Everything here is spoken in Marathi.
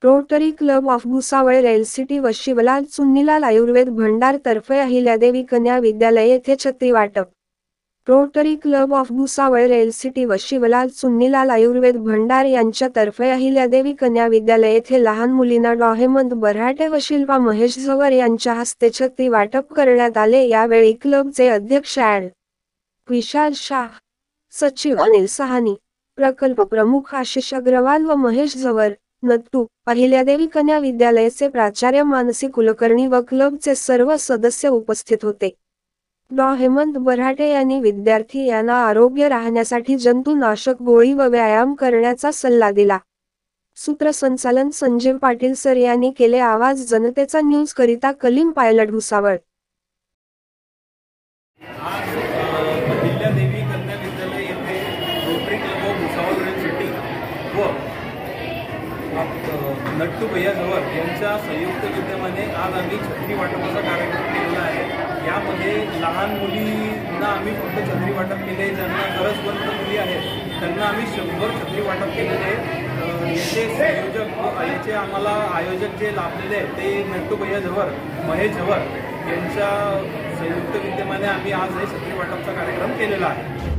Rotary club of Bhusawal LCT व शिवलाल चुन्नीलाल आयुर्वेद भंडार तर्फे अहिल्यादेवी कन्या विद्यालय येथे छत्री वाटप। Rotary club of Bhusawal LCT व शिवलाल चुन्नीलाल आयुर्वेद भंडार यांच्यातर्फे अहिल्यादेवी कन्या विद्यालय येथे लहान मुलींना डॉ. हेमंत बऱ्हाटे व शिल्पा महेश झवर यांच्या हस्ते छत्री वाटप करण्यात आले। यावेळी क्लबचे अध्यक्ष ॲड. विशाल शाह, सचिव अनिल सहानी, प्रकल्प प्रमुख आशिष अग्रवाल व महेश झवर, नत्तू, अहिल्यादेवी कन्या विद्यालयाचे प्राचार्य मानसी कुलकर्णी व क्लबचे सर्व सदस्य उपस्थित होते। डॉ. हेमंत बऱ्हाटे यांनी विद्यार्थी यांना आरोग्य राहण्यासाठी जंतुनाशक गोळी व व्यायाम करण्याचा सल्ला दिला। सूत्रसंचालन संजीव पाटील सर यांनी केले। आवाज जनतेचा न्यूज करिता कलीम पायलट भुसावळ। अहिल्यादेवी कन्या विद्यालय येथे rotary club of Bhusawal city व नट्टू भैया झवर यांच्या संयुक्त विद्यमाने आज आम्ही छत्री वाटपाचा कार्यक्रम केलेला आहे। यामध्ये लहान मुलींना आम्ही फक्त छत्री वाटप केले, ज्यांना गरजवंत मुली आहेत त्यांना आम्ही 100 छत्री वाटप केलेले आहे। याचे संयोजक याचे आम्हाला आयोजक जे लाभलेले आहेत ते नट्टू भैया झवर, महेश झवर यांच्या संयुक्त विद्यमाने आम्ही आज हे छत्री वाटपचा कार्यक्रम केलेला आहे।